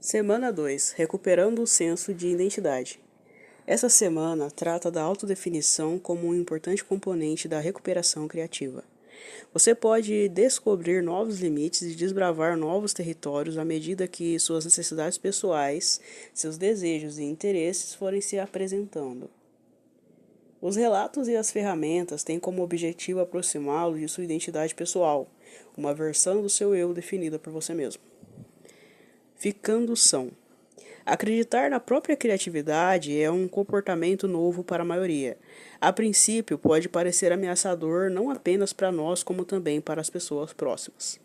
Semana 2, Recuperando o senso de identidade. Essa semana trata da autodefinição como um importante componente da recuperação criativa. Você pode descobrir novos limites e desbravar novos territórios à medida que suas necessidades pessoais, seus desejos e interesses forem se apresentando. Os relatos e as ferramentas têm como objetivo aproximá-lo de sua identidade pessoal, uma versão do seu eu definida por você mesmo. Ficando são. Acreditar na própria criatividade é um comportamento novo para a maioria. A princípio, pode parecer ameaçador não apenas para nós, como também para as pessoas próximas.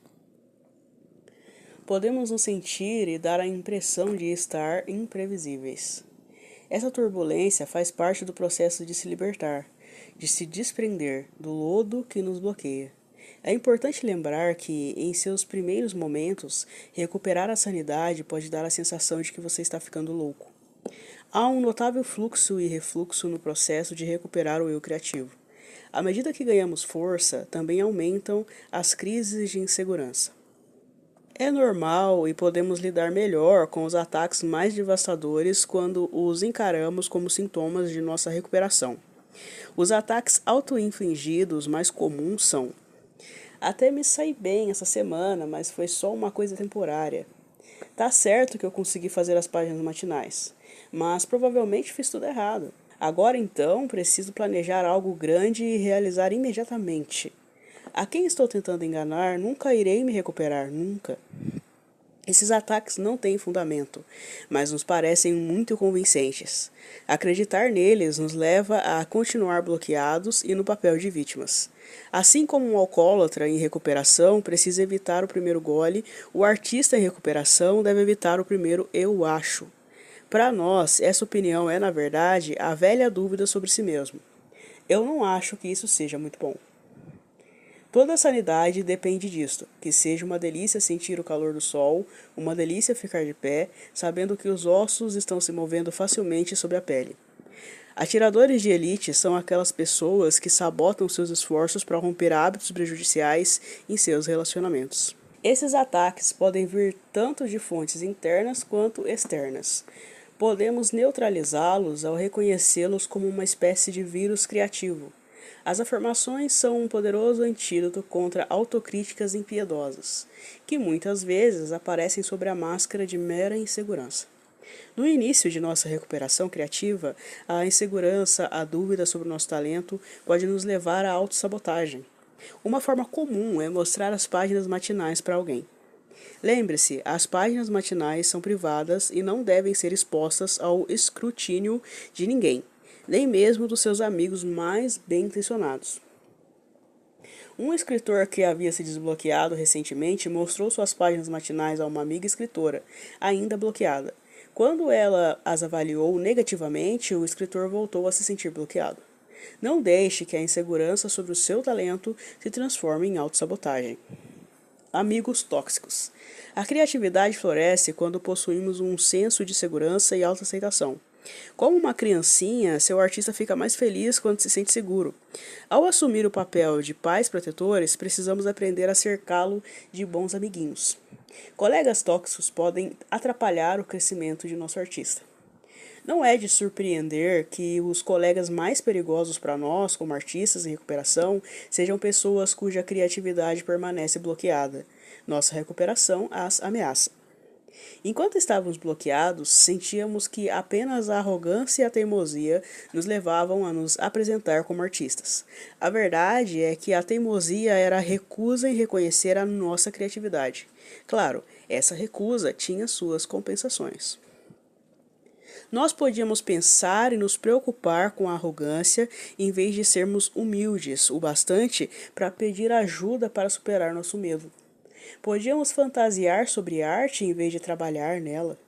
Podemos nos sentir e dar a impressão de estar imprevisíveis. Essa turbulência faz parte do processo de se libertar, de se desprender do lodo que nos bloqueia. É importante lembrar que, em seus primeiros momentos, recuperar a sanidade pode dar a sensação de que você está ficando louco. Há um notável fluxo e refluxo no processo de recuperar o eu criativo. À medida que ganhamos força, também aumentam as crises de insegurança. É normal e podemos lidar melhor com os ataques mais devastadores quando os encaramos como sintomas de nossa recuperação. Os ataques auto-infligidos mais comuns são: até me saí bem essa semana, mas foi só uma coisa temporária. Tá certo que eu consegui fazer as páginas matinais, mas provavelmente fiz tudo errado. Agora então preciso planejar algo grande e realizar imediatamente. A quem estou tentando enganar, nunca irei me recuperar, nunca. Esses ataques não têm fundamento, mas nos parecem muito convincentes. Acreditar neles nos leva a continuar bloqueados e no papel de vítimas. Assim como um alcoólatra em recuperação precisa evitar o primeiro gole, o artista em recuperação deve evitar o primeiro eu acho. Para nós, essa opinião é, na verdade, a velha dúvida sobre si mesmo. Eu não acho que isso seja muito bom. Toda a sanidade depende disto, que seja uma delícia sentir o calor do sol, uma delícia ficar de pé, sabendo que os ossos estão se movendo facilmente sobre a pele. Atiradores de elite são aquelas pessoas que sabotam seus esforços para romper hábitos prejudiciais em seus relacionamentos. Esses ataques podem vir tanto de fontes internas quanto externas. Podemos neutralizá-los ao reconhecê-los como uma espécie de vírus criativo. As afirmações são um poderoso antídoto contra autocríticas impiedosas, que muitas vezes aparecem sob a máscara de mera insegurança. No início de nossa recuperação criativa, a insegurança, a dúvida sobre o nosso talento pode nos levar à autossabotagem. Uma forma comum é mostrar as páginas matinais para alguém. Lembre-se, as páginas matinais são privadas e não devem ser expostas ao escrutínio de ninguém, nem mesmo dos seus amigos mais bem-intencionados. Um escritor que havia se desbloqueado recentemente mostrou suas páginas matinais a uma amiga escritora, ainda bloqueada. Quando ela as avaliou negativamente, o escritor voltou a se sentir bloqueado. Não deixe que a insegurança sobre o seu talento se transforme em autossabotagem. Amigos tóxicos. A criatividade floresce quando possuímos um senso de segurança e autoaceitação. Como uma criancinha, seu artista fica mais feliz quando se sente seguro. Ao assumir o papel de pais protetores, precisamos aprender a cercá-lo de bons amiguinhos. Colegas tóxicos podem atrapalhar o crescimento de nosso artista. Não é de surpreender que os colegas mais perigosos para nós, como artistas em recuperação, sejam pessoas cuja criatividade permanece bloqueada. Nossa recuperação as ameaça. Enquanto estávamos bloqueados, sentíamos que apenas a arrogância e a teimosia nos levavam a nos apresentar como artistas. A verdade é que a teimosia era a recusa em reconhecer a nossa criatividade. Claro, essa recusa tinha suas compensações. Nós podíamos pensar e nos preocupar com a arrogância em vez de sermos humildes o bastante para pedir ajuda para superar nosso medo. Podíamos fantasiar sobre arte em vez de trabalhar nela.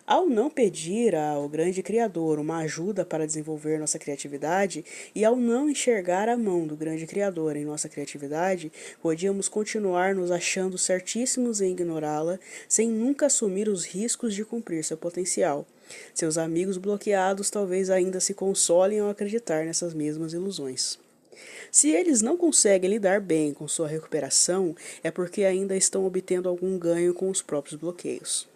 Ao não pedir ao grande Criador uma ajuda para desenvolver nossa criatividade e ao não enxergar a mão do grande Criador em nossa criatividade, podíamos continuar nos achando certíssimos em ignorá-la, sem nunca assumir os riscos de cumprir seu potencial. Seus amigos bloqueados talvez ainda se consolem ao acreditar nessas mesmas ilusões. Se eles não conseguem lidar bem com sua recuperação, é porque ainda estão obtendo algum ganho com os próprios bloqueios.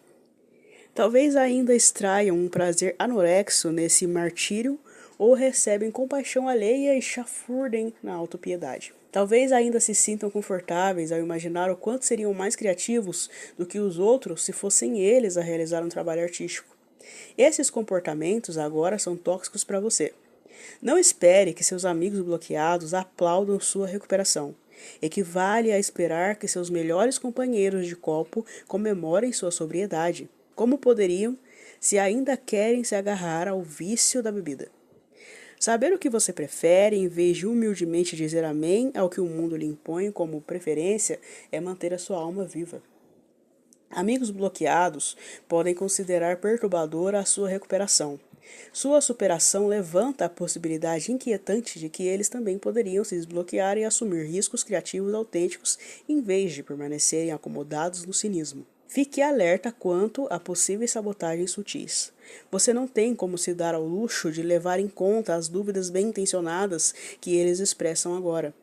Talvez ainda extraiam um prazer anorexo nesse martírio ou recebem compaixão alheia e chafurdem na autopiedade. Talvez ainda se sintam confortáveis ao imaginar o quanto seriam mais criativos do que os outros se fossem eles a realizar um trabalho artístico. Esses comportamentos agora são tóxicos para você. Não espere que seus amigos bloqueados aplaudam sua recuperação. Equivale a esperar que seus melhores companheiros de copo comemorem sua sobriedade. Como poderiam, se ainda querem se agarrar ao vício da bebida? Saber o que você prefere, em vez de humildemente dizer amém ao que o mundo lhe impõe como preferência, é manter a sua alma viva. Amigos bloqueados podem considerar perturbadora a sua recuperação. Sua superação levanta a possibilidade inquietante de que eles também poderiam se desbloquear e assumir riscos criativos autênticos em vez de permanecerem acomodados no cinismo. Fique alerta quanto a possíveis sabotagens sutis. Você não tem como se dar ao luxo de levar em conta as dúvidas bem-intencionadas que eles expressam agora.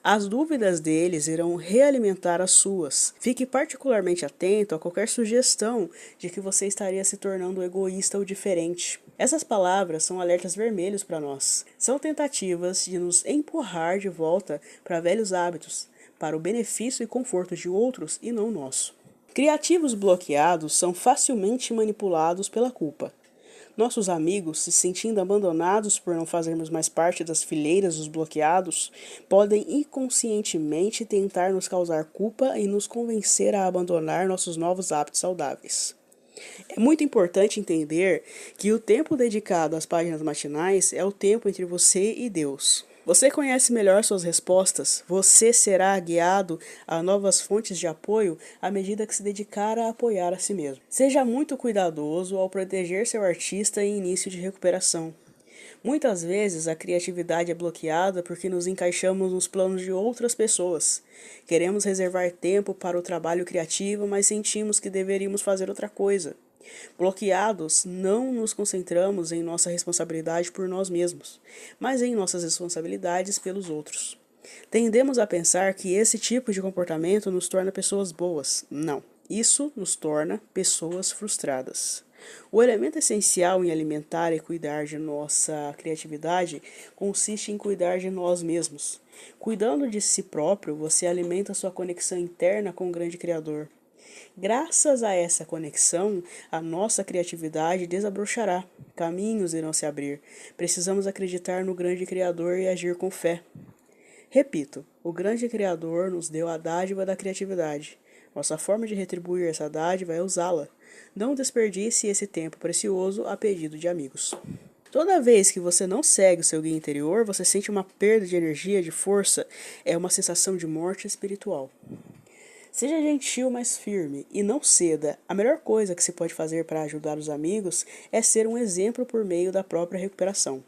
As dúvidas deles irão realimentar as suas. Fique particularmente atento a qualquer sugestão de que você estaria se tornando egoísta ou diferente. Essas palavras são alertas vermelhos para nós. São tentativas de nos empurrar de volta para velhos hábitos, para o benefício e conforto de outros e não nosso. Criativos bloqueados são facilmente manipulados pela culpa. Nossos amigos, se sentindo abandonados por não fazermos mais parte das fileiras dos bloqueados, podem inconscientemente tentar nos causar culpa e nos convencer a abandonar nossos novos hábitos saudáveis. É muito importante entender que o tempo dedicado às páginas matinais é o tempo entre você e Deus. Você conhece melhor suas respostas, você será guiado a novas fontes de apoio à medida que se dedicar a apoiar a si mesmo. Seja muito cuidadoso ao proteger seu artista em início de recuperação. Muitas vezes a criatividade é bloqueada porque nos encaixamos nos planos de outras pessoas. Queremos reservar tempo para o trabalho criativo, mas sentimos que deveríamos fazer outra coisa. Bloqueados, não nos concentramos em nossa responsabilidade por nós mesmos, mas em nossas responsabilidades pelos outros. Tendemos a pensar que esse tipo de comportamento nos torna pessoas boas. Não, isso nos torna pessoas frustradas. O elemento essencial em alimentar e cuidar de nossa criatividade consiste em cuidar de nós mesmos. Cuidando de si próprio, você alimenta sua conexão interna com o grande Criador. Graças a essa conexão, a nossa criatividade desabrochará, caminhos irão se abrir. Precisamos acreditar no grande Criador e agir com fé. Repito, o grande Criador nos deu a dádiva da criatividade. Nossa forma de retribuir essa dádiva é usá-la. Não desperdice esse tempo precioso a pedido de amigos. Toda vez que você não segue o seu guia interior, você sente uma perda de energia, de força, é uma sensação de morte espiritual. Seja gentil, mas firme, e não ceda. A melhor coisa que se pode fazer para ajudar os amigos é ser um exemplo por meio da própria recuperação.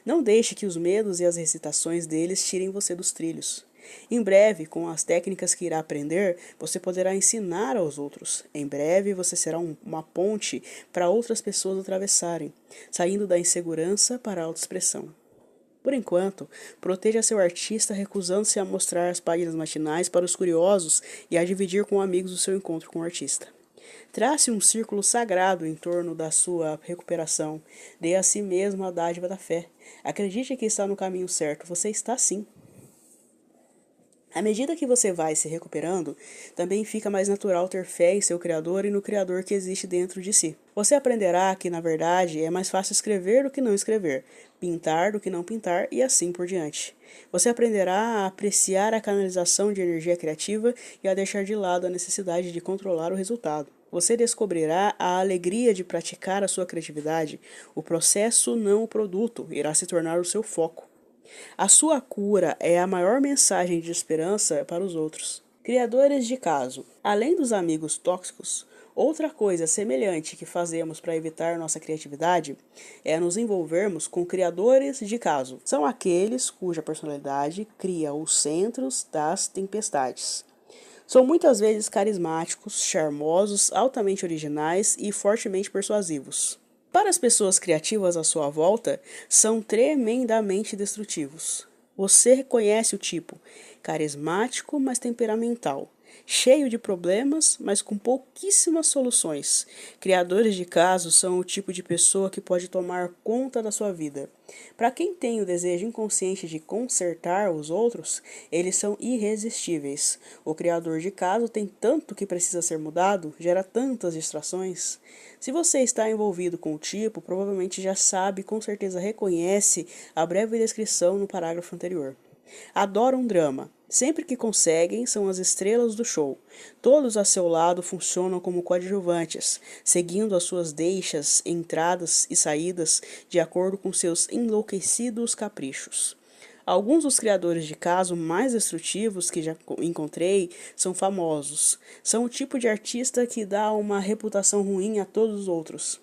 Não deixe que os medos e as hesitações deles tirem você dos trilhos. Em breve, com as técnicas que irá aprender, você poderá ensinar aos outros. Em breve, você será uma ponte para outras pessoas atravessarem, saindo da insegurança para a autoexpressão. Por enquanto, proteja seu artista recusando-se a mostrar as páginas matinais para os curiosos e a dividir com amigos o seu encontro com o artista. Trace um círculo sagrado em torno da sua recuperação. Dê a si mesmo a dádiva da fé. Acredite que está no caminho certo. Você está sim. À medida que você vai se recuperando, também fica mais natural ter fé em seu Criador e no Criador que existe dentro de si. Você aprenderá que, na verdade, é mais fácil escrever do que não escrever, pintar do que não pintar e assim por diante. Você aprenderá a apreciar a canalização de energia criativa e a deixar de lado a necessidade de controlar o resultado. Você descobrirá a alegria de praticar a sua criatividade. O processo, não o produto, irá se tornar o seu foco. A sua cura é a maior mensagem de esperança para os outros. Criadores de caso. Além dos amigos tóxicos, outra coisa semelhante que fazemos para evitar nossa criatividade é nos envolvermos com criadores de caso. São aqueles cuja personalidade cria os centros das tempestades. São muitas vezes carismáticos, charmosos, altamente originais e fortemente persuasivos. Para as pessoas criativas à sua volta, são tremendamente destrutivos. Você reconhece o tipo, carismático, mas temperamental. cheio de problemas, mas com pouquíssimas soluções. Criadores de casos são o tipo de pessoa que pode tomar conta da sua vida. Para quem tem o desejo inconsciente de consertar os outros, eles são irresistíveis. O criador de caso tem tanto que precisa ser mudado, gera tantas distrações. Se você está envolvido com o tipo, provavelmente já sabe, com certeza reconhece a breve descrição no parágrafo anterior. Adoram drama. Sempre que conseguem, são as estrelas do show. Todos a seu lado funcionam como coadjuvantes, seguindo as suas deixas, entradas e saídas de acordo com seus enlouquecidos caprichos. Alguns dos criadores de caso mais destrutivos que já encontrei são famosos. São o tipo de artista que dá uma reputação ruim a todos os outros.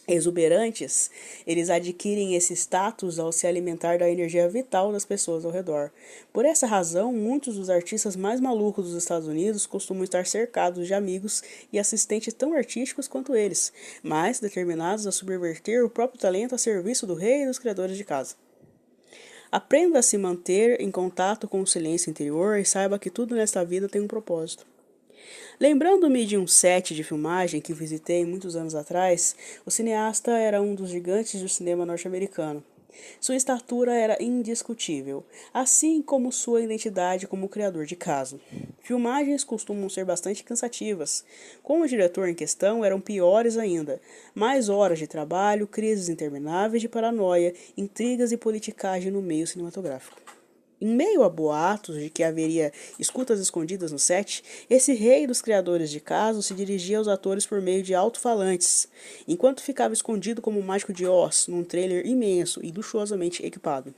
Exuberantes, eles adquirem esse status ao se alimentar da energia vital das pessoas ao redor. Por essa razão, muitos dos artistas mais malucos dos Estados Unidos costumam estar cercados de amigos e assistentes tão artísticos quanto eles, mas determinados a subverter o próprio talento a serviço do rei e dos criadores de casa. Aprenda a se manter em contato com o silêncio interior e saiba que tudo nesta vida tem um propósito. Lembrando-me de um set de filmagem que visitei muitos anos atrás, o cineasta era um dos gigantes do cinema norte-americano. Sua estatura era indiscutível, assim como sua identidade como criador de caso. Filmagens costumam ser bastante cansativas. Com o diretor em questão eram piores ainda. Mais horas de trabalho, crises intermináveis de paranoia, intrigas e politicagem no meio cinematográfico. Em meio a boatos de que haveria escutas escondidas no set, esse rei dos criadores de casos se dirigia aos atores por meio de alto-falantes, enquanto ficava escondido como o Mágico de Oz, num trailer imenso e luxuosamente equipado.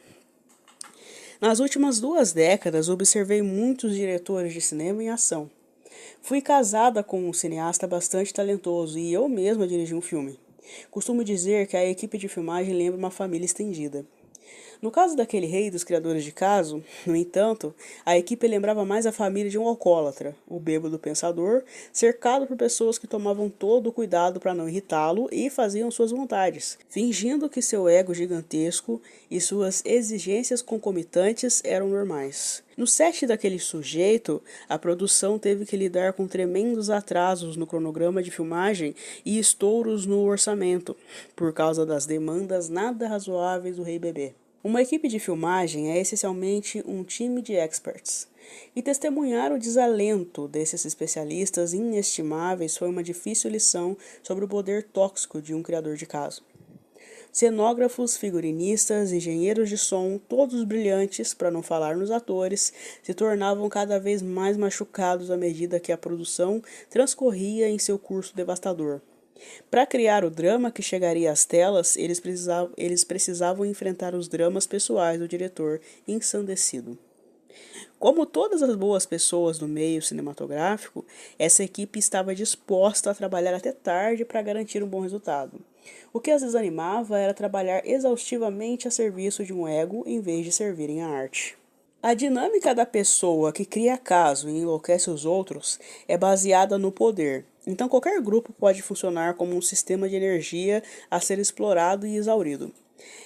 Nas últimas 2 décadas, observei muitos diretores de cinema em ação. Fui casada com um cineasta bastante talentoso e eu mesma dirigi um filme. Costumo dizer que a equipe de filmagem lembra uma família estendida. No caso daquele rei dos criadores de caso, no entanto, a equipe lembrava mais a família de um alcoólatra, o bêbado pensador, cercado por pessoas que tomavam todo o cuidado para não irritá-lo e faziam suas vontades, fingindo que seu ego gigantesco e suas exigências concomitantes eram normais. No set daquele sujeito, a produção teve que lidar com tremendos atrasos no cronograma de filmagem e estouros no orçamento, por causa das demandas nada razoáveis do rei bebê. Uma equipe de filmagem é essencialmente um time de experts, e testemunhar o desalento desses especialistas inestimáveis foi uma difícil lição sobre o poder tóxico de um criador de caso. Cenógrafos, figurinistas, engenheiros de som, todos brilhantes, para não falar nos atores, se tornavam cada vez mais machucados à medida que a produção transcorria em seu curso devastador. Para criar o drama que chegaria às telas, eles precisavam enfrentar os dramas pessoais do diretor ensandecido. Como todas as boas pessoas do meio cinematográfico, essa equipe estava disposta a trabalhar até tarde para garantir um bom resultado. O que as desanimava era trabalhar exaustivamente a serviço de um ego em vez de servirem à arte. A dinâmica da pessoa que cria caso e enlouquece os outros é baseada no poder. Então qualquer grupo pode funcionar como um sistema de energia a ser explorado e exaurido.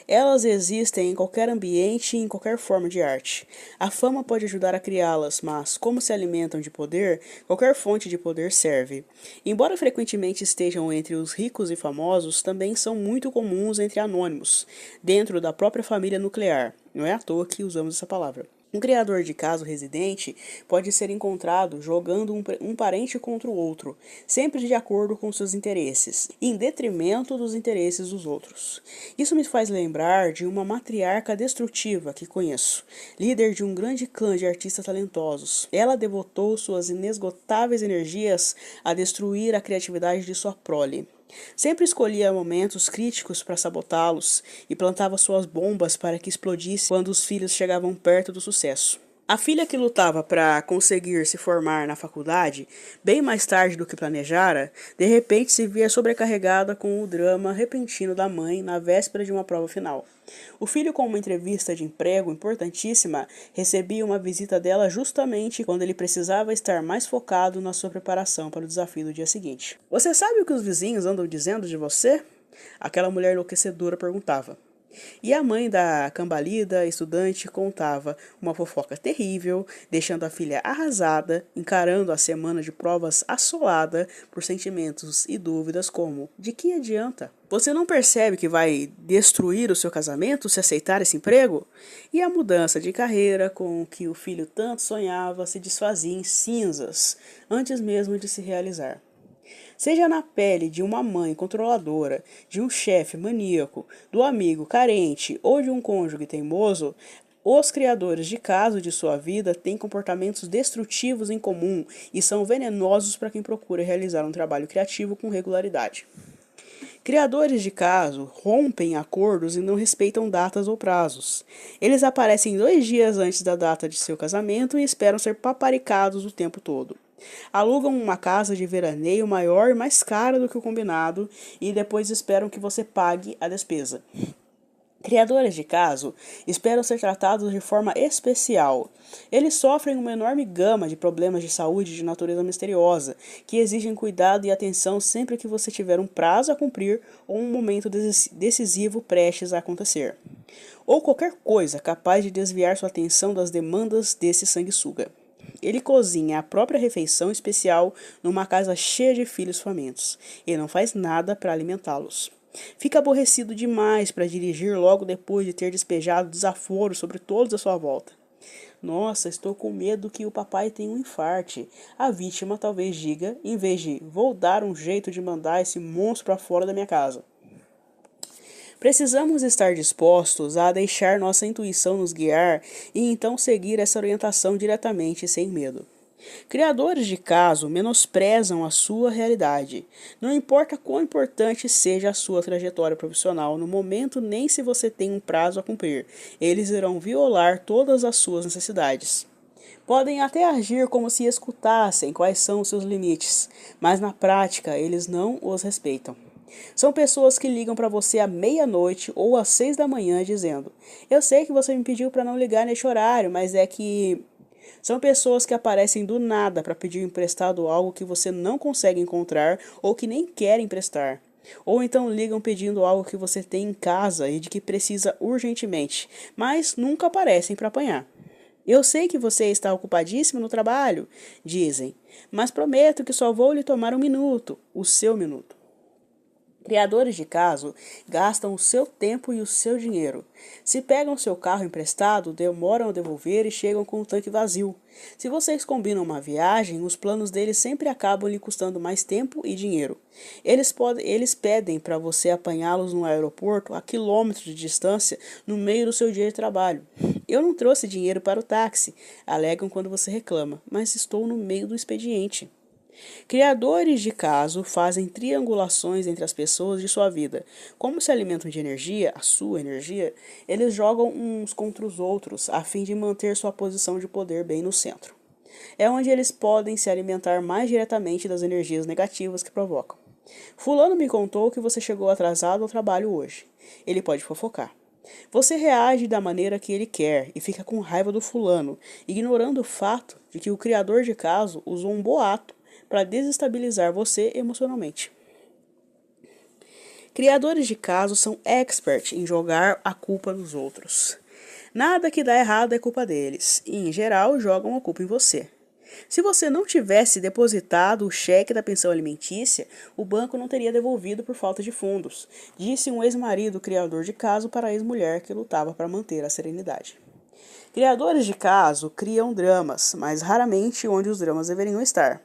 Elas existem em qualquer ambiente e em qualquer forma de arte. A fama pode ajudar a criá-las, mas, como se alimentam de poder, qualquer fonte de poder serve. Embora frequentemente estejam entre os ricos e famosos, também são muito comuns entre anônimos, dentro da própria família nuclear. Não é à toa que usamos essa palavra. Um criador de caso residente pode ser encontrado jogando um parente contra o outro, sempre de acordo com seus interesses, em detrimento dos interesses dos outros. Isso me faz lembrar de uma matriarca destrutiva que conheço, líder de um grande clã de artistas talentosos. Ela devotou suas inesgotáveis energias a destruir a criatividade de sua prole. Sempre escolhia momentos críticos para sabotá-los e plantava suas bombas para que explodissem quando os filhos chegavam perto do sucesso. A filha que lutava para conseguir se formar na faculdade, bem mais tarde do que planejara, de repente se via sobrecarregada com o drama repentino da mãe na véspera de uma prova final. O filho, com uma entrevista de emprego importantíssima, recebia uma visita dela justamente quando ele precisava estar mais focado na sua preparação para o desafio do dia seguinte. "Você sabe o que os vizinhos andam dizendo de você?" Aquela mulher enlouquecedora perguntava. E a mãe da cambalida estudante contava uma fofoca terrível, deixando a filha arrasada, encarando a semana de provas assolada por sentimentos e dúvidas como: de que adianta? Você não percebe que vai destruir o seu casamento se aceitar esse emprego? E a mudança de carreira com que o filho tanto sonhava se desfazia em cinzas antes mesmo de se realizar. Seja na pele de uma mãe controladora, de um chefe maníaco, do amigo carente ou de um cônjuge teimoso, os criadores de caso de sua vida têm comportamentos destrutivos em comum e são venenosos para quem procura realizar um trabalho criativo com regularidade. Criadores de caso rompem acordos e não respeitam datas ou prazos. Eles aparecem 2 dias antes da data de seu casamento e esperam ser paparicados o tempo todo. Alugam uma casa de veraneio maior e mais cara do que o combinado e depois esperam que você pague a despesa. Criadores de caso esperam ser tratados de forma especial. Eles sofrem uma enorme gama de problemas de saúde de natureza misteriosa, que exigem cuidado e atenção sempre que você tiver um prazo a cumprir ou um momento decisivo prestes a acontecer. Ou qualquer coisa capaz de desviar sua atenção das demandas desse sanguessuga. Ele cozinha a própria refeição especial numa casa cheia de filhos famintos, e não faz nada para alimentá-los. Fica aborrecido demais para dirigir logo depois de ter despejado desaforo sobre todos à sua volta. Nossa, estou com medo que o papai tenha um infarte. A vítima talvez diga, em vez de vou dar um jeito de mandar esse monstro para fora da minha casa. Precisamos estar dispostos a deixar nossa intuição nos guiar e então seguir essa orientação diretamente sem medo. Criadores de caso menosprezam a sua realidade. Não importa quão importante seja a sua trajetória profissional no momento, nem se você tem um prazo a cumprir, eles irão violar todas as suas necessidades. Podem até agir como se escutassem quais são os seus limites, mas na prática eles não os respeitam. São pessoas que ligam para você à meia-noite ou às 6 da manhã dizendo: eu sei que você me pediu para não ligar neste horário, mas é que são pessoas que aparecem do nada para pedir emprestado algo que você não consegue encontrar ou que nem quer emprestar. Ou então ligam pedindo algo que você tem em casa e de que precisa urgentemente, mas nunca aparecem para apanhar. Eu sei que você está ocupadíssimo no trabalho, dizem, mas prometo que só vou lhe tomar um minuto, o seu minuto. Criadores de caso gastam o seu tempo e o seu dinheiro. Se pegam seu carro emprestado, demoram a devolver e chegam com o tanque vazio. Se vocês combinam uma viagem, os planos deles sempre acabam lhe custando mais tempo e dinheiro. Eles pedem para você apanhá-los no aeroporto a quilômetros de distância no meio do seu dia de trabalho. Eu não trouxe dinheiro para o táxi, alegam quando você reclama, mas estou no meio do expediente. Criadores de caso fazem triangulações entre as pessoas de sua vida. Como se alimentam de energia, a sua energia, eles jogam uns contra os outros, a fim de manter sua posição de poder bem no centro. É onde eles podem se alimentar mais diretamente das energias negativas que provocam. Fulano me contou que você chegou atrasado ao trabalho hoje. Ele pode fofocar. Você reage da maneira que ele quer e fica com raiva do fulano, ignorando o fato de que o criador de caso usou um boato para desestabilizar você emocionalmente. Criadores de casos são experts em jogar a culpa nos outros. Nada que dá errado é culpa deles, e em geral jogam a culpa em você. Se você não tivesse depositado o cheque da pensão alimentícia, o banco não teria devolvido por falta de fundos, disse um ex-marido criador de caso para a ex-mulher que lutava para manter a serenidade. Criadores de caso criam dramas, mas raramente onde os dramas deveriam estar.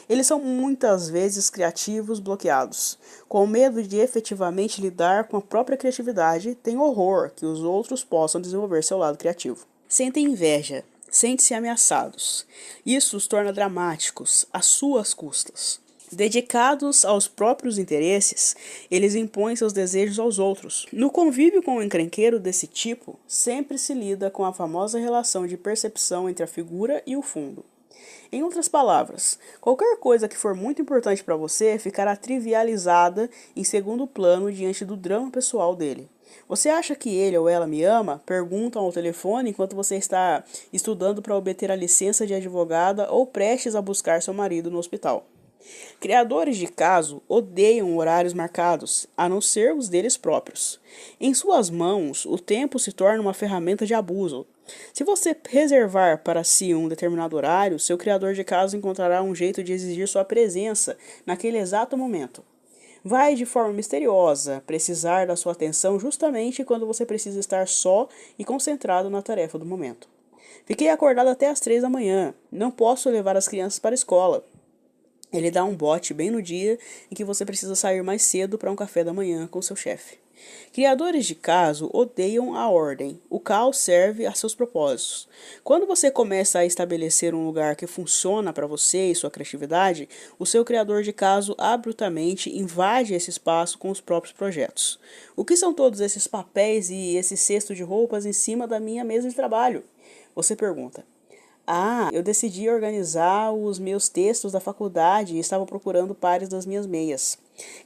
Eles são muitas vezes criativos bloqueados. Com medo de efetivamente lidar com a própria criatividade, têm horror que os outros possam desenvolver seu lado criativo. Sentem inveja, sentem-se ameaçados. Isso os torna dramáticos, às suas custas. Dedicados aos próprios interesses, eles impõem seus desejos aos outros. No convívio com um encrenqueiro desse tipo, sempre se lida com a famosa relação de percepção entre a figura e o fundo. Em outras palavras, qualquer coisa que for muito importante para você ficará trivializada em segundo plano diante do drama pessoal dele. Você acha que ele ou ela me ama? Perguntam ao telefone enquanto você está estudando para obter a licença de advogada ou prestes a buscar seu marido no hospital. Criadores de caso odeiam horários marcados, a não ser os deles próprios. Em suas mãos, o tempo se torna uma ferramenta de abuso. Se você reservar para si um determinado horário, seu criador de caso encontrará um jeito de exigir sua presença naquele exato momento. Vai de forma misteriosa precisar da sua atenção justamente quando você precisa estar só e concentrado na tarefa do momento. Fiquei acordado até às 3 da manhã. Não posso levar as crianças para a escola. Ele dá um bote bem no dia em que você precisa sair mais cedo para um café da manhã com seu chefe. Criadores de caso odeiam a ordem. O caos serve a seus propósitos. Quando você começa a estabelecer um lugar que funciona para você e sua criatividade, o seu criador de caso abruptamente invade esse espaço com os próprios projetos. O que são todos esses papéis e esse cesto de roupas em cima da minha mesa de trabalho? Você pergunta. Ah, eu decidi organizar os meus textos da faculdade e estava procurando pares das minhas meias.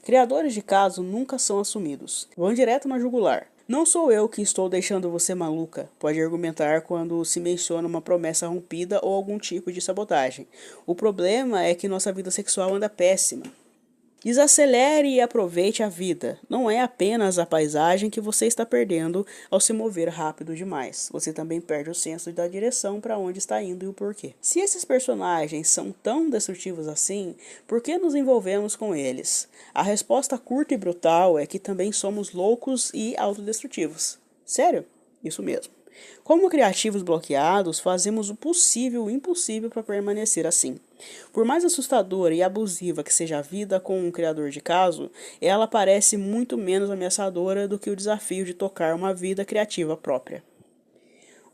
Criadores de caso nunca são assumidos. Vão direto na jugular. Não sou eu que estou deixando você maluca, pode argumentar quando se menciona uma promessa rompida ou algum tipo de sabotagem. O problema é que nossa vida sexual anda péssima. Desacelere e aproveite a vida. Não é apenas a paisagem que você está perdendo ao se mover rápido demais. Você também perde o senso da direção para onde está indo e o porquê. Se esses personagens são tão destrutivos assim, por que nos envolvemos com eles? A resposta curta e brutal é que também somos loucos e autodestrutivos. Sério? Isso mesmo. Como criativos bloqueados, fazemos o possível e o impossível para permanecer assim. Por mais assustadora e abusiva que seja a vida com um criador de caso, ela parece muito menos ameaçadora do que o desafio de tocar uma vida criativa própria.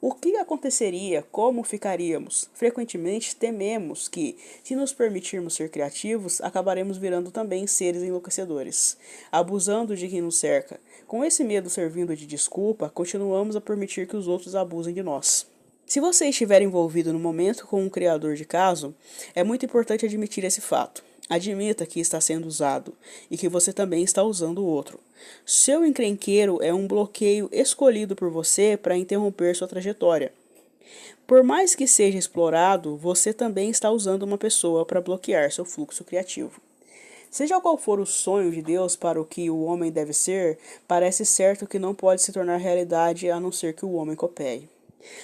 O que aconteceria? Como ficaríamos? Frequentemente tememos que, se nos permitirmos ser criativos, acabaremos virando também seres enlouquecedores, abusando de quem nos cerca. Com esse medo servindo de desculpa, continuamos a permitir que os outros abusem de nós. Se você estiver envolvido no momento com um criador de caso, é muito importante admitir esse fato. Admita que está sendo usado e que você também está usando o outro. Seu encrenqueiro é um bloqueio escolhido por você para interromper sua trajetória. Por mais que seja explorado, você também está usando uma pessoa para bloquear seu fluxo criativo. Seja qual for o sonho de Deus para o que o homem deve ser, parece certo que não pode se tornar realidade a não ser que o homem coopere.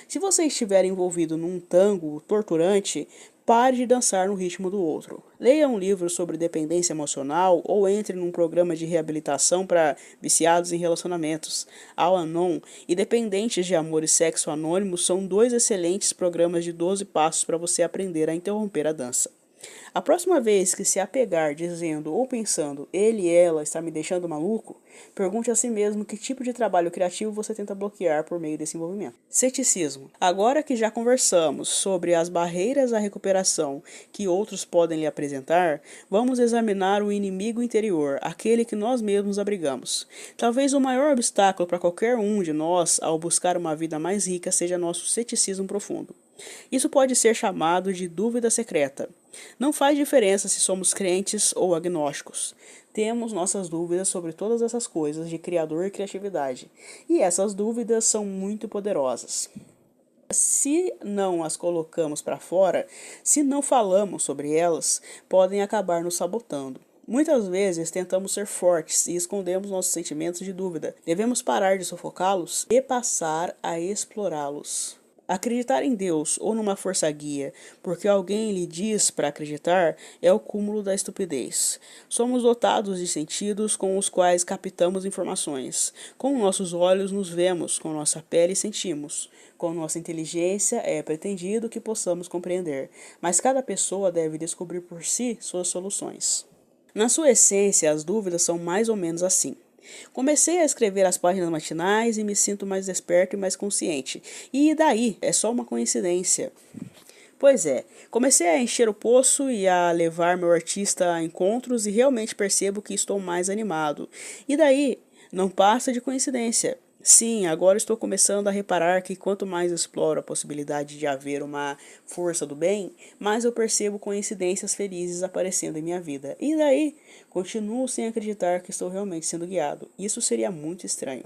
Se você estiver envolvido num tango torturante, pare de dançar no ritmo do outro. Leia um livro sobre dependência emocional ou entre num programa de reabilitação para viciados em relacionamentos. Al-Anon e Dependentes de Amor e Sexo Anônimos são dois excelentes programas de 12 passos para você aprender a interromper a dança. A próxima vez que se apegar dizendo ou pensando ele e ela está me deixando maluco, pergunte a si mesmo que tipo de trabalho criativo você tenta bloquear por meio desse envolvimento. Ceticismo. Agora que já conversamos sobre as barreiras à recuperação que outros podem lhe apresentar, vamos examinar o inimigo interior, aquele que nós mesmos abrigamos. Talvez o maior obstáculo para qualquer um de nós ao buscar uma vida mais rica seja nosso ceticismo profundo. Isso pode ser chamado de dúvida secreta. Não faz diferença se somos crentes ou agnósticos. Temos nossas dúvidas sobre todas essas coisas de criador e criatividade, e essas dúvidas são muito poderosas. Se não as colocamos para fora, se não falamos sobre elas, podem acabar nos sabotando. Muitas vezes tentamos ser fortes e escondemos nossos sentimentos de dúvida. Devemos parar de sufocá-los e passar a explorá-los. Acreditar em Deus ou numa força guia, porque alguém lhe diz para acreditar, é o cúmulo da estupidez. Somos dotados de sentidos com os quais captamos informações. Com nossos olhos nos vemos, com nossa pele sentimos. Com nossa inteligência é pretendido que possamos compreender, mas cada pessoa deve descobrir por si suas soluções. Na sua essência, as dúvidas são mais ou menos assim. Comecei a escrever as páginas matinais e me sinto mais desperto e mais consciente. E daí? É só uma coincidência. Pois é, comecei a encher o poço e a levar meu artista a encontros e realmente percebo que estou mais animado. E daí? Não passa de coincidência. Sim, agora estou começando a reparar que quanto mais exploro a possibilidade de haver uma força do bem, mais eu percebo coincidências felizes aparecendo em minha vida. E daí? Continuo sem acreditar que estou realmente sendo guiado. Isso seria muito estranho.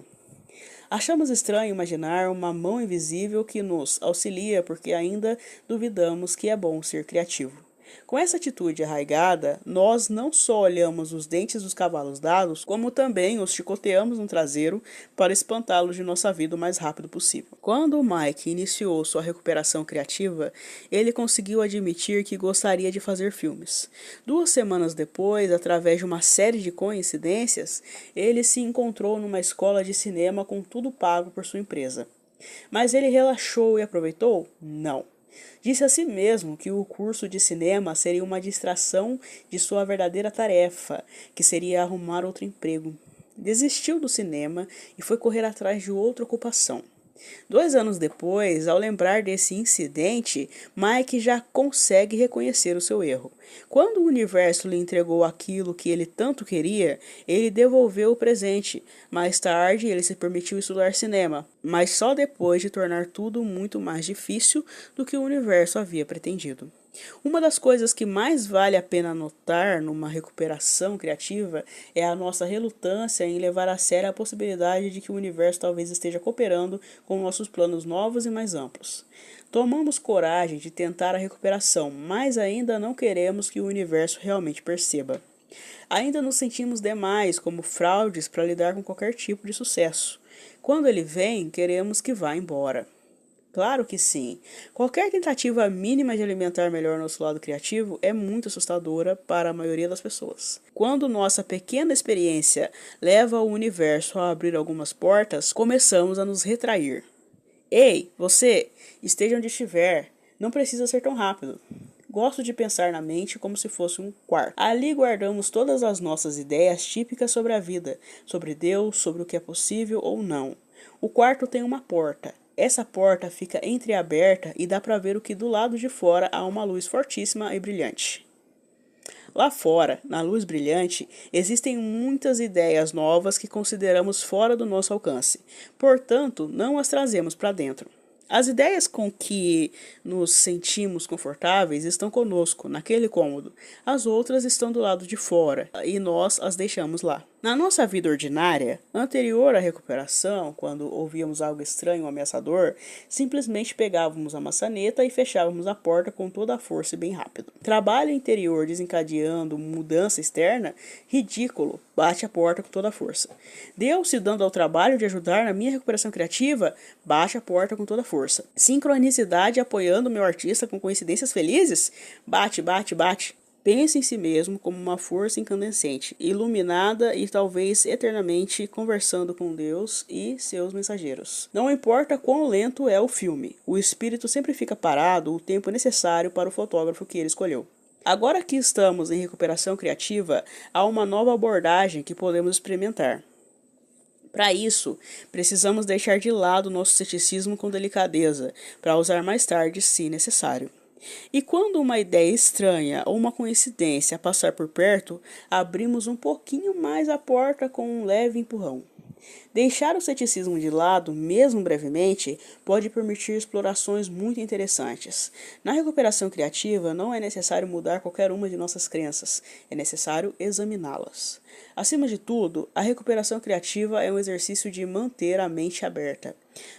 Achamos estranho imaginar uma mão invisível que nos auxilia porque ainda duvidamos que é bom ser criativo. Com essa atitude arraigada, nós não só olhamos os dentes dos cavalos dados, como também os chicoteamos no traseiro para espantá-los de nossa vida o mais rápido possível. Quando o Mike iniciou sua recuperação criativa, ele conseguiu admitir que gostaria de fazer filmes. 2 semanas depois, através de uma série de coincidências, ele se encontrou numa escola de cinema com tudo pago por sua empresa. Mas ele relaxou e aproveitou? Não. Disse a si mesmo que o curso de cinema seria uma distração de sua verdadeira tarefa, que seria arrumar outro emprego. Desistiu do cinema e foi correr atrás de outra ocupação. 2 anos depois, ao lembrar desse incidente, Mike já consegue reconhecer o seu erro. Quando o universo lhe entregou aquilo que ele tanto queria, ele devolveu o presente. Mais tarde, ele se permitiu estudar cinema, mas só depois de tornar tudo muito mais difícil do que o universo havia pretendido. Uma das coisas que mais vale a pena notar numa recuperação criativa é a nossa relutância em levar a sério a possibilidade de que o universo talvez esteja cooperando com nossos planos novos e mais amplos. Tomamos coragem de tentar a recuperação, mas ainda não queremos que o universo realmente perceba. Ainda nos sentimos demais como fraudes para lidar com qualquer tipo de sucesso. Quando ele vem, queremos que vá embora. Claro que sim. Qualquer tentativa mínima de alimentar melhor nosso lado criativo é muito assustadora para a maioria das pessoas. Quando nossa pequena experiência leva o universo a abrir algumas portas, começamos a nos retrair. Ei, você, esteja onde estiver, não precisa ser tão rápido. Gosto de pensar na mente como se fosse um quarto. Ali guardamos todas as nossas ideias típicas sobre a vida, sobre Deus, sobre o que é possível ou não. O quarto tem uma porta. Essa porta fica entreaberta e dá para ver o que do lado de fora há uma luz fortíssima e brilhante. Lá fora, na luz brilhante, existem muitas ideias novas que consideramos fora do nosso alcance. Portanto, não as trazemos para dentro. As ideias com que nos sentimos confortáveis estão conosco, naquele cômodo. As outras estão do lado de fora e nós as deixamos lá. Na nossa vida ordinária, anterior à recuperação, quando ouvíamos algo estranho ou ameaçador, simplesmente pegávamos a maçaneta e fechávamos a porta com toda a força e bem rápido. Trabalho interior desencadeando mudança externa? Ridículo, bate a porta com toda a força. Deus se dando ao trabalho de ajudar na minha recuperação criativa? Bate a porta com toda a força. Sincronicidade apoiando meu artista com coincidências felizes? Bate, bate, bate. Pense em si mesmo como uma força incandescente, iluminada e talvez eternamente conversando com Deus e seus mensageiros. Não importa quão lento é o filme, o espírito sempre fica parado o tempo necessário para o fotógrafo que ele escolheu. Agora que estamos em recuperação criativa, há uma nova abordagem que podemos experimentar. Para isso, precisamos deixar de lado nosso ceticismo com delicadeza, para usar mais tarde se necessário. E quando uma ideia estranha ou uma coincidência passar por perto, abrimos um pouquinho mais a porta com um leve empurrão. Deixar o ceticismo de lado, mesmo brevemente, pode permitir explorações muito interessantes. Na recuperação criativa, não é necessário mudar qualquer uma de nossas crenças, é necessário examiná-las. Acima de tudo, a recuperação criativa é um exercício de manter a mente aberta.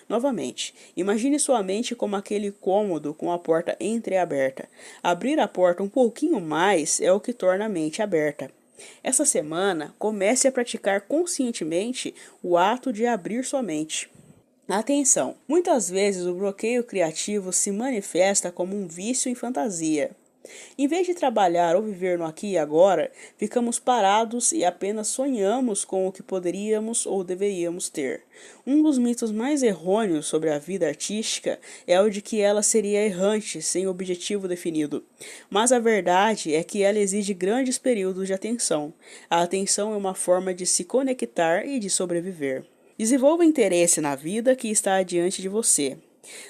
Novamente, imagine sua mente como aquele cômodo com a porta entreaberta. Abrir a porta um pouquinho mais é o que torna a mente aberta. Essa semana, comece a praticar conscientemente o ato de abrir sua mente. Atenção! Muitas vezes o bloqueio criativo se manifesta como um vício em fantasia. Em vez de trabalhar ou viver no aqui e agora, ficamos parados e apenas sonhamos com o que poderíamos ou deveríamos ter. Um dos mitos mais errôneos sobre a vida artística é o de que ela seria errante, sem objetivo definido. Mas a verdade é que ela exige grandes períodos de atenção. A atenção é uma forma de se conectar e de sobreviver. Desenvolva interesse na vida que está diante de você.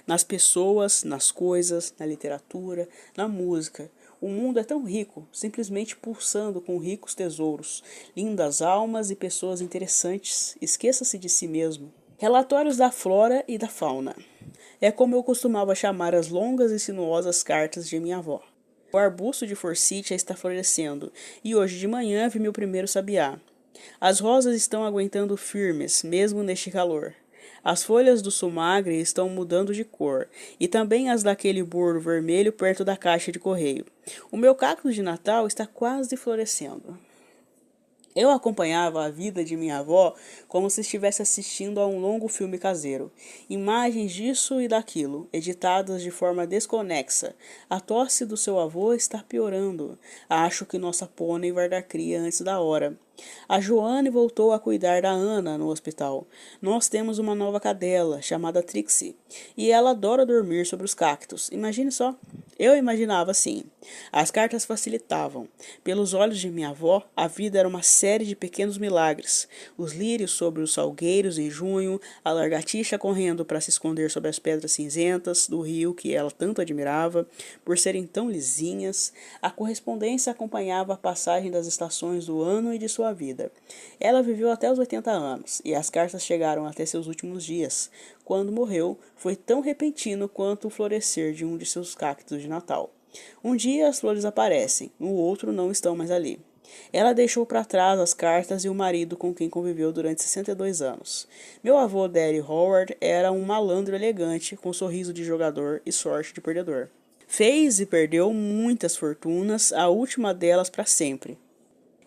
Nas pessoas, nas coisas, na literatura, na música. O mundo é tão rico, simplesmente pulsando com ricos tesouros, lindas almas e pessoas interessantes. Esqueça-se de si mesmo. Relatórios da flora e da fauna. É como eu costumava chamar as longas e sinuosas cartas de minha avó. O arbusto de forsythia está florescendo, e hoje de manhã vi meu primeiro sabiá. As rosas estão aguentando firmes, mesmo neste calor. As folhas do sumagre estão mudando de cor, e também as daquele bordo vermelho perto da caixa de correio. O meu cacto de Natal está quase florescendo. Eu acompanhava a vida de minha avó como se estivesse assistindo a um longo filme caseiro. Imagens disso e daquilo, editadas de forma desconexa. A tosse do seu avô está piorando. Acho que nossa pônei vai dar cria antes da hora. A Joane voltou a cuidar da Ana no hospital. Nós temos uma nova cadela, chamada Trixie, e ela adora dormir sobre os cactos. Imagine só. Eu imaginava assim. As cartas facilitavam. Pelos olhos de minha avó, a vida era uma série de pequenos milagres. Os lírios sobre os salgueiros em junho, a lagartixa correndo para se esconder sob as pedras cinzentas do rio que ela tanto admirava, por serem tão lisinhas. A correspondência acompanhava a passagem das estações do ano e de sua vida. Ela viveu até os 80 anos, e as cartas chegaram até seus últimos dias. Quando morreu, foi tão repentino quanto o florescer de um de seus cactos de Natal. Um dia as flores aparecem, no outro não estão mais ali. Ela deixou para trás as cartas e o marido com quem conviveu durante 62 anos. Meu avô Daddy Howard era um malandro elegante, com sorriso de jogador e sorte de perdedor. Fez e perdeu muitas fortunas, a última delas para sempre.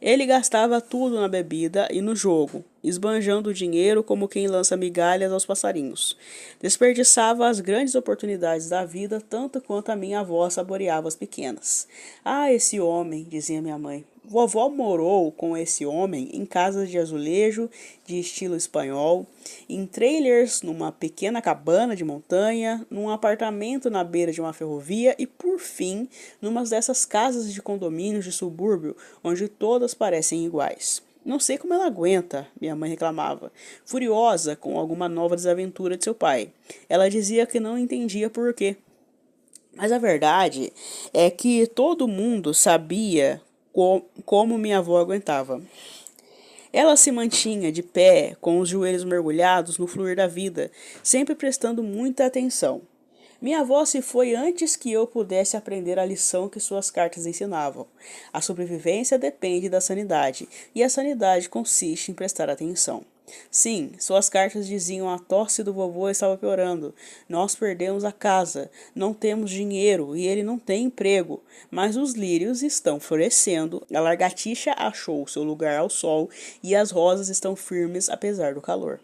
Ele gastava tudo na bebida e no jogo, esbanjando o dinheiro como quem lança migalhas aos passarinhos. Desperdiçava as grandes oportunidades da vida tanto quanto a minha avó saboreava as pequenas. Ah, esse homem, dizia minha mãe. Vovó morou com esse homem em casas de azulejo de estilo espanhol, em trailers numa pequena cabana de montanha, num apartamento na beira de uma ferrovia e, por fim, numa dessas casas de condomínios de subúrbio onde todas parecem iguais. Não sei como ela aguenta, minha mãe reclamava, furiosa com alguma nova desaventura de seu pai. Ela dizia que não entendia por quê. Mas a verdade é que todo mundo sabia como minha avó aguentava. Ela se mantinha de pé, com os joelhos mergulhados no fluir da vida, sempre prestando muita atenção. Minha avó se foi antes que eu pudesse aprender a lição que suas cartas ensinavam. A sobrevivência depende da sanidade, e a sanidade consiste em prestar atenção. Sim, suas cartas diziam a tosse do vovô estava piorando. Nós perdemos a casa, não temos dinheiro e ele não tem emprego. Mas os lírios estão florescendo, a lagartixa achou seu lugar ao sol e as rosas estão firmes apesar do calor.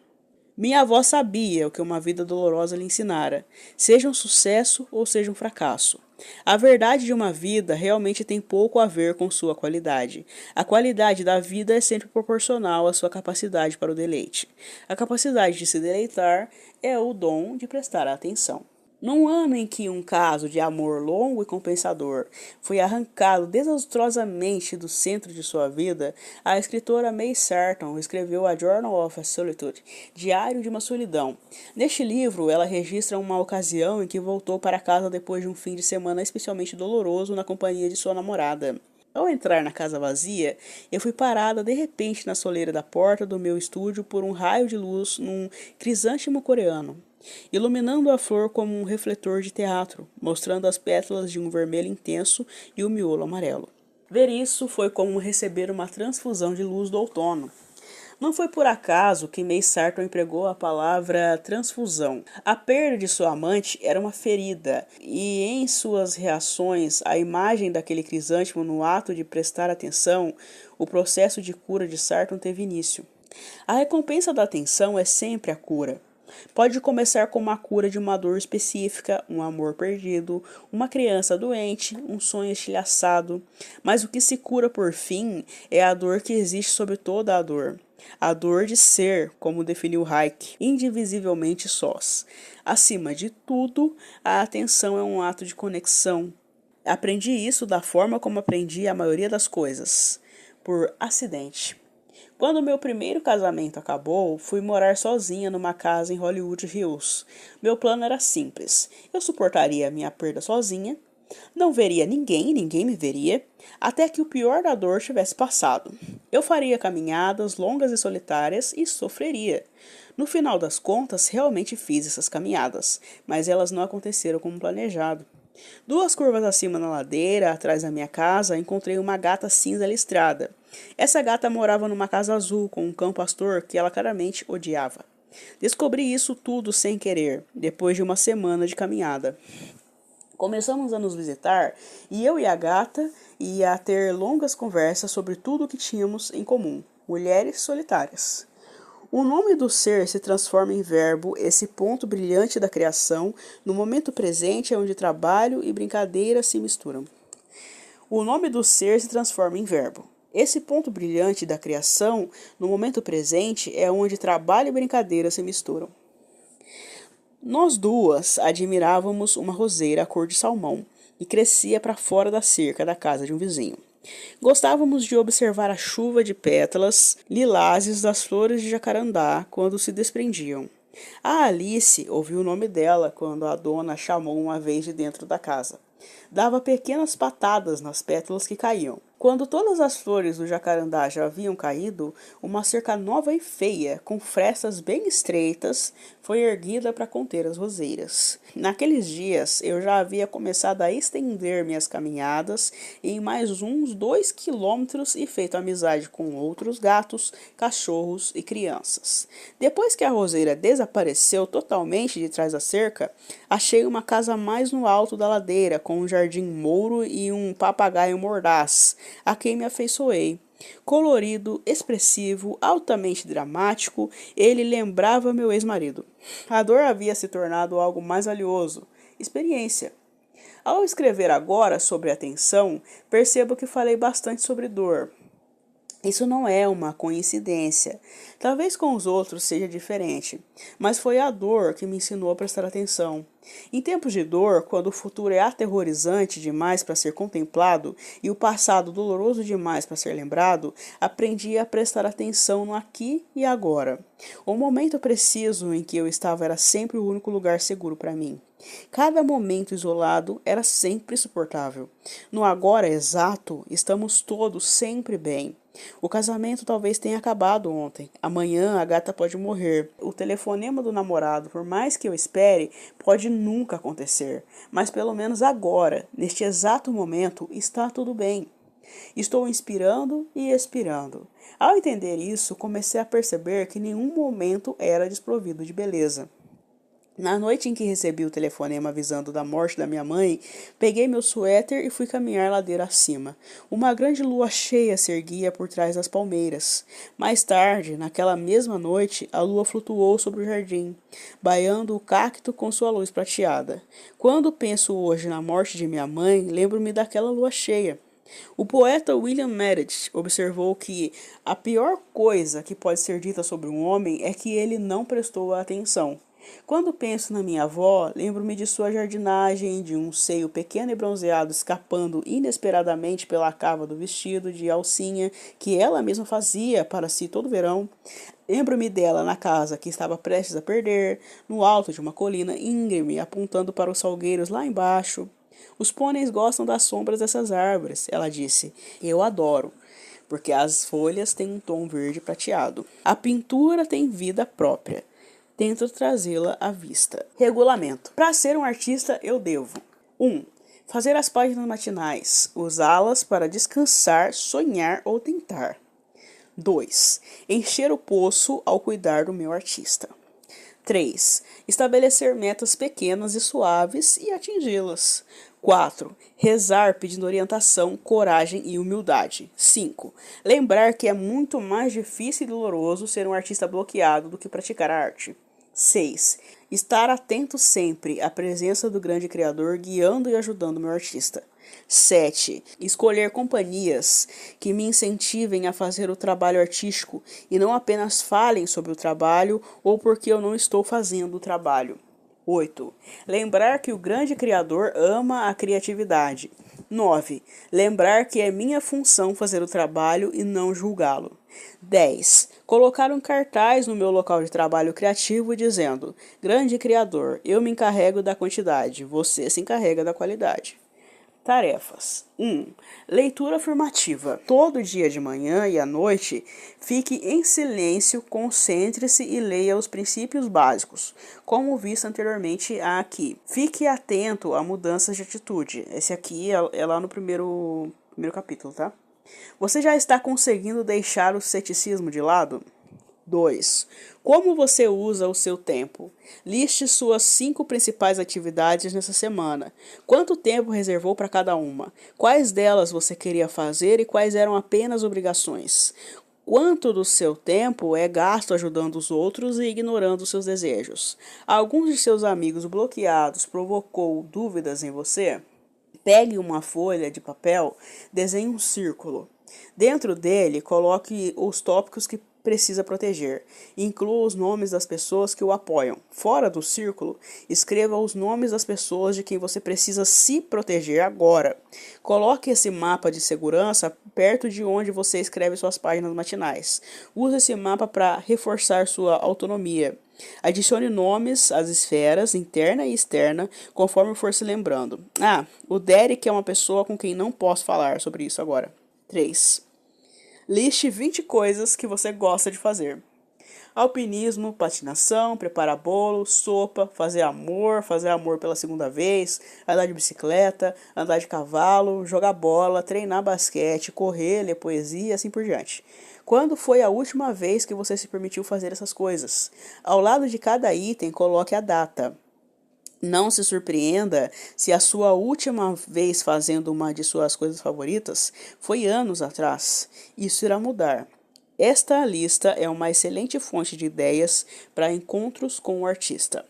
Minha avó sabia o que uma vida dolorosa lhe ensinara, seja um sucesso ou seja um fracasso. A verdade de uma vida realmente tem pouco a ver com sua qualidade. A qualidade da vida é sempre proporcional à sua capacidade para o deleite. A capacidade de se deleitar é o dom de prestar atenção. Num ano em que um caso de amor longo e compensador foi arrancado desastrosamente do centro de sua vida, a escritora May Sarton escreveu A Journal of a Solitude, Diário de uma Solidão. Neste livro, ela registra uma ocasião em que voltou para casa depois de um fim de semana especialmente doloroso na companhia de sua namorada. Ao entrar na casa vazia, eu fui parada de repente na soleira da porta do meu estúdio por um raio de luz num crisântemo coreano, iluminando a flor como um refletor de teatro, mostrando as pétalas de um vermelho intenso e o miolo amarelo. Ver isso foi como receber uma transfusão de luz do outono. Não foi por acaso que May Sarton empregou a palavra transfusão. A perda de sua amante era uma ferida, e em suas reações à imagem daquele crisântemo no ato de prestar atenção, o processo de cura de Sarton teve início. A recompensa da atenção é sempre a cura. Pode começar com uma cura de uma dor específica, um amor perdido, uma criança doente, um sonho estilhaçado, mas o que se cura por fim é a dor que existe sobre toda a dor. A dor de ser, como definiu Hayek, indivisivelmente sós. Acima de tudo, a atenção é um ato de conexão. Aprendi isso da forma como aprendi a maioria das coisas, por acidente. Quando meu primeiro casamento acabou, fui morar sozinha numa casa em Hollywood Hills. Meu plano era simples. Eu suportaria a minha perda sozinha, não veria ninguém, ninguém me veria, até que o pior da dor tivesse passado. Eu faria caminhadas longas e solitárias e sofreria. No final das contas, realmente fiz essas caminhadas, mas elas não aconteceram como planejado. 2 curvas acima na ladeira, atrás da minha casa, encontrei uma gata cinza listrada. Essa gata morava numa casa azul com um cão pastor que ela claramente odiava. Descobri isso tudo sem querer, depois de uma semana de caminhada. Começamos a nos visitar e eu e a gata ia a ter longas conversas sobre tudo o que tínhamos em comum, mulheres solitárias. O nome do ser se transforma em verbo, esse ponto brilhante da criação, no momento presente é onde trabalho e brincadeira se misturam. O nome do ser se transforma em verbo. Esse ponto brilhante da criação, no momento presente, é onde trabalho e brincadeira se misturam. Nós duas admirávamos uma roseira cor de salmão, que crescia para fora da cerca da casa de um vizinho. Gostávamos de observar a chuva de pétalas lilazes das flores de jacarandá quando se desprendiam. A Alice ouviu o nome dela quando a dona a chamou uma vez de dentro da casa. Dava pequenas patadas nas pétalas que caíam. Quando todas as flores do jacarandá já haviam caído, uma cerca nova e feia, com frestas bem estreitas, foi erguida para conter as roseiras. Naqueles dias, eu já havia começado a estender minhas caminhadas em mais uns 2 quilômetros e feito amizade com outros gatos, cachorros e crianças. Depois que a roseira desapareceu totalmente de trás da cerca, achei uma casa mais no alto da ladeira, com um jardim mouro e um papagaio mordaz, a quem me afeiçoei. Colorido, expressivo, altamente dramático, ele lembrava meu ex-marido. A dor havia se tornado algo mais valioso. Experiência. Ao escrever agora sobre a tensão, percebo que falei bastante sobre dor. Isso não é uma coincidência. Talvez com os outros seja diferente, mas foi a dor que me ensinou a prestar atenção. Em tempos de dor, quando o futuro é aterrorizante demais para ser contemplado e o passado doloroso demais para ser lembrado, aprendi a prestar atenção no aqui e agora. O momento preciso em que eu estava era sempre o único lugar seguro para mim. Cada momento isolado era sempre suportável. No agora exato, estamos todos sempre bem. O casamento talvez tenha acabado ontem. Amanhã a gata pode morrer. O telefonema do namorado, por mais que eu espere, pode nunca acontecer. Mas pelo menos agora, neste exato momento, está tudo bem. Estou inspirando e expirando. Ao entender isso, comecei a perceber que nenhum momento era desprovido de beleza. Na noite em que recebi o telefonema avisando da morte da minha mãe, peguei meu suéter e fui caminhar ladeira acima. Uma grande lua cheia se erguia por trás das palmeiras. Mais tarde, naquela mesma noite, a lua flutuou sobre o jardim, baiando o cacto com sua luz prateada. Quando penso hoje na morte de minha mãe, lembro-me daquela lua cheia. O poeta William Meredith observou que a pior coisa que pode ser dita sobre um homem é que ele não prestou atenção. Quando penso na minha avó, lembro-me de sua jardinagem, de um seio pequeno e bronzeado escapando inesperadamente pela cava do vestido de alcinha que ela mesma fazia para si todo verão. Lembro-me dela na casa que estava prestes a perder, no alto de uma colina íngreme, apontando para os salgueiros lá embaixo. Os pôneis gostam das sombras dessas árvores, ela disse. Eu adoro, porque as folhas têm um tom verde prateado. A pintura tem vida própria. Tento trazê-la à vista. Regulamento. Para ser um artista, eu devo 1. Fazer as páginas matinais, usá-las para descansar, sonhar ou tentar. 2. Encher o poço ao cuidar do meu artista. 3. Estabelecer metas pequenas e suaves e atingi-las. 4. Rezar pedindo orientação, coragem e humildade. 5. Lembrar que é muito mais difícil e doloroso ser um artista bloqueado do que praticar arte. 6. Estar atento sempre à presença do grande Criador guiando e ajudando meu artista. 7. Escolher companhias que me incentivem a fazer o trabalho artístico e não apenas falem sobre o trabalho ou porque eu não estou fazendo o trabalho. 8. Lembrar que o grande Criador ama a criatividade. 9. Lembrar que é minha função fazer o trabalho e não julgá-lo. 10. Colocar um cartaz no meu local de trabalho criativo dizendo: Grande Criador, eu me encarrego da quantidade, você se encarrega da qualidade. Tarefas. 1. Leitura afirmativa. Todo dia de manhã e à noite, fique em silêncio, concentre-se e leia os princípios básicos, como visto anteriormente aqui. Fique atento a mudanças de atitude. Esse aqui é lá no primeiro capítulo, tá? Você já está conseguindo deixar o ceticismo de lado? 2. Como você usa o seu tempo? Liste suas 5 principais atividades nessa semana. Quanto tempo reservou para cada uma? Quais delas você queria fazer e quais eram apenas obrigações? Quanto do seu tempo é gasto ajudando os outros e ignorando seus desejos? Alguns de seus amigos bloqueados provocou dúvidas em você? Pegue uma folha de papel, desenhe um círculo. Dentro dele, coloque os tópicos que precisa proteger. Inclua os nomes das pessoas que o apoiam. Fora do círculo, escreva os nomes das pessoas de quem você precisa se proteger agora. Coloque esse mapa de segurança perto de onde você escreve suas páginas matinais. Use esse mapa para reforçar sua autonomia. Adicione nomes às esferas, interna e externa, conforme for se lembrando. O Derek é uma pessoa com quem não posso falar sobre isso agora. 3. Liste 20 coisas que você gosta de fazer. Alpinismo, patinação, preparar bolo, sopa, fazer amor pela segunda vez, andar de bicicleta, andar de cavalo, jogar bola, treinar basquete, correr, ler poesia e assim por diante. Quando foi a última vez que você se permitiu fazer essas coisas? Ao lado de cada item, coloque a data. Não se surpreenda se a sua última vez fazendo uma de suas coisas favoritas foi anos atrás. Isso irá mudar. Esta lista é uma excelente fonte de ideias para encontros com o artista.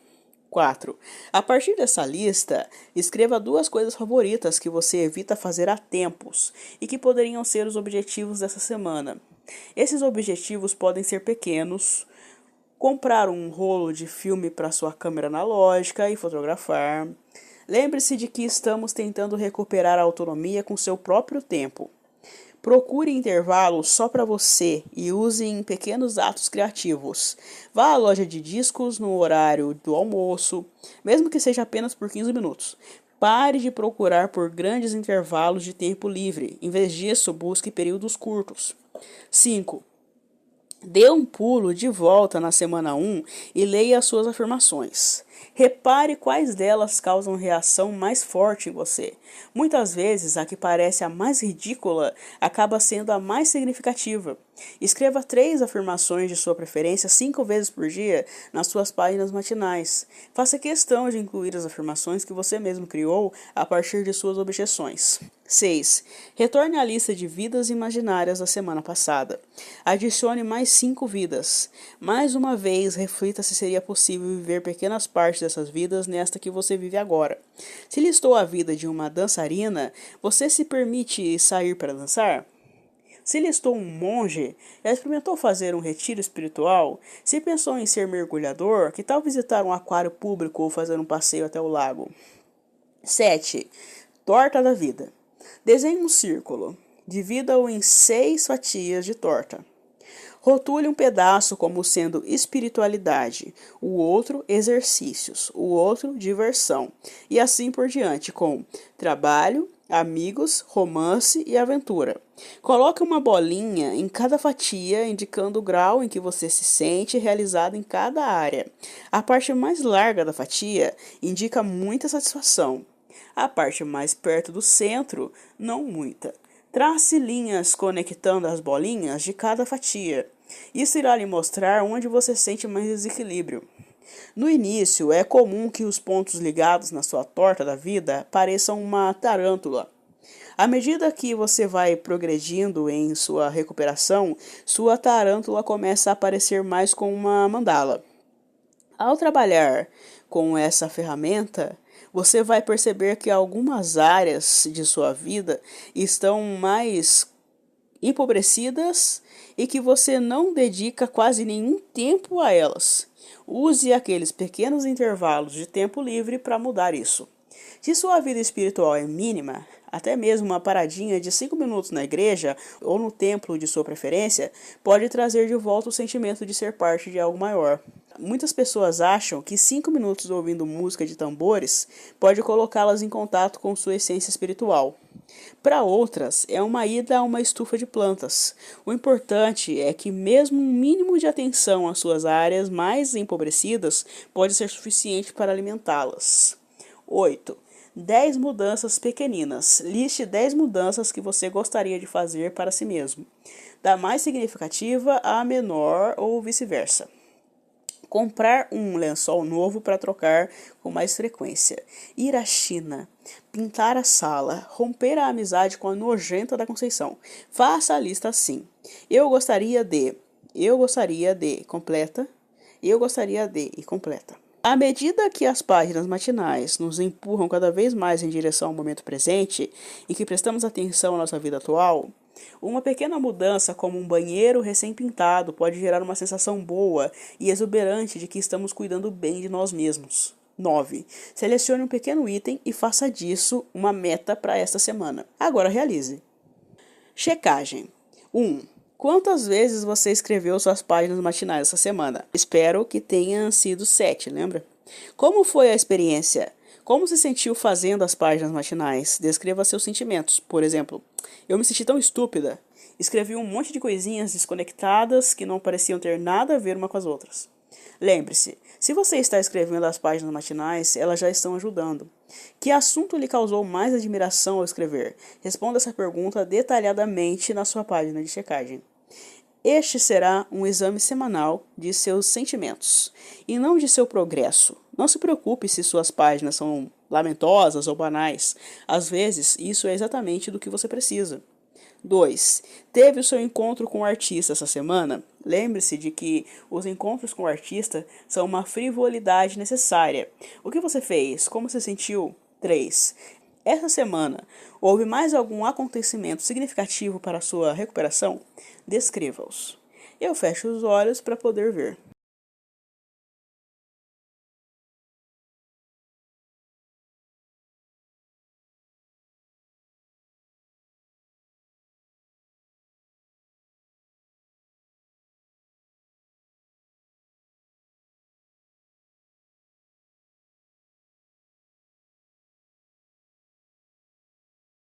4. A partir dessa lista, escreva 2 coisas favoritas que você evita fazer há tempos e que poderiam ser os objetivos dessa semana. Esses objetivos podem ser pequenos: comprar um rolo de filme para sua câmera analógica e fotografar. Lembre-se de que estamos tentando recuperar a autonomia com seu próprio tempo. Procure intervalos só para você e use em pequenos atos criativos. Vá à loja de discos no horário do almoço, mesmo que seja apenas por 15 minutos. Pare de procurar por grandes intervalos de tempo livre. Em vez disso, busque períodos curtos. 5. Dê um pulo de volta na semana 1 e leia as suas afirmações. Repare quais delas causam reação mais forte em você. Muitas vezes, a que parece a mais ridícula acaba sendo a mais significativa. Escreva 3 afirmações de sua preferência 5 vezes por dia nas suas páginas matinais. Faça questão de incluir as afirmações que você mesmo criou a partir de suas objeções. 6. Retorne à lista de vidas imaginárias da semana passada. Adicione mais 5 vidas. Mais uma vez, reflita se seria possível viver pequenas partes dessas vidas nesta que você vive agora. Se listou a vida de uma dançarina, você se permite sair para dançar? Se listou um monge, já experimentou fazer um retiro espiritual? Se pensou em ser mergulhador, que tal visitar um aquário público ou fazer um passeio até o lago? 7. Torta da vida. Desenhe um círculo. Divida-o em 6 fatias de torta. Rotule um pedaço como sendo espiritualidade, o outro exercícios, o outro diversão, e assim por diante, com trabalho, amigos, romance e aventura. Coloque uma bolinha em cada fatia, indicando o grau em que você se sente realizado em cada área. A parte mais larga da fatia indica muita satisfação. A parte mais perto do centro, não muita. Trace linhas conectando as bolinhas de cada fatia. Isso irá lhe mostrar onde você sente mais desequilíbrio. No início, é comum que os pontos ligados na sua torta da vida pareçam uma tarântula. À medida que você vai progredindo em sua recuperação, sua tarântula começa a aparecer mais como uma mandala. Ao trabalhar com essa ferramenta, você vai perceber que algumas áreas de sua vida estão mais empobrecidas e que você não dedica quase nenhum tempo a elas. Use aqueles pequenos intervalos de tempo livre para mudar isso. Se sua vida espiritual é mínima, até mesmo uma paradinha de 5 minutos na igreja ou no templo de sua preferência pode trazer de volta o sentimento de ser parte de algo maior. Muitas pessoas acham que 5 minutos ouvindo música de tambores pode colocá-las em contato com sua essência espiritual. Para outras, é uma ida a uma estufa de plantas. O importante é que mesmo um mínimo de atenção às suas áreas mais empobrecidas pode ser suficiente para alimentá-las. 8. 10 mudanças pequeninas. Liste 10 mudanças que você gostaria de fazer para si mesmo, da mais significativa à menor ou vice-versa. Comprar um lençol novo para trocar com mais frequência. Ir à China. Pintar a sala. Romper a amizade com a nojenta da Conceição. Faça a lista assim. Eu gostaria de. Eu gostaria de. Completa. Eu gostaria de. E completa. À medida que as páginas matinais nos empurram cada vez mais em direção ao momento presente e que prestamos atenção à nossa vida atual, uma pequena mudança, como um banheiro recém-pintado, pode gerar uma sensação boa e exuberante de que estamos cuidando bem de nós mesmos. 9. Selecione um pequeno item e faça disso uma meta para esta semana. Agora realize. Checagem. 1. Quantas vezes você escreveu suas páginas matinais essa semana? Espero que tenham sido 7, lembra? Como foi a experiência? Como se sentiu fazendo as páginas matinais? Descreva seus sentimentos. Por exemplo, eu me senti tão estúpida. Escrevi um monte de coisinhas desconectadas que não pareciam ter nada a ver uma com as outras. Lembre-se, se você está escrevendo as páginas matinais, elas já estão ajudando. Que assunto lhe causou mais admiração ao escrever? Responda essa pergunta detalhadamente na sua página de checagem. Este será um exame semanal de seus sentimentos, e não de seu progresso. Não se preocupe se suas páginas são lamentosas ou banais. Às vezes, isso é exatamente do que você precisa. 2. Teve o seu encontro com o artista essa semana? Lembre-se de que os encontros com o artista são uma frivolidade necessária. O que você fez? Como se sentiu? 3. Essa semana, houve mais algum acontecimento significativo para a sua recuperação? Descreva-os. Eu fecho os olhos para poder ver.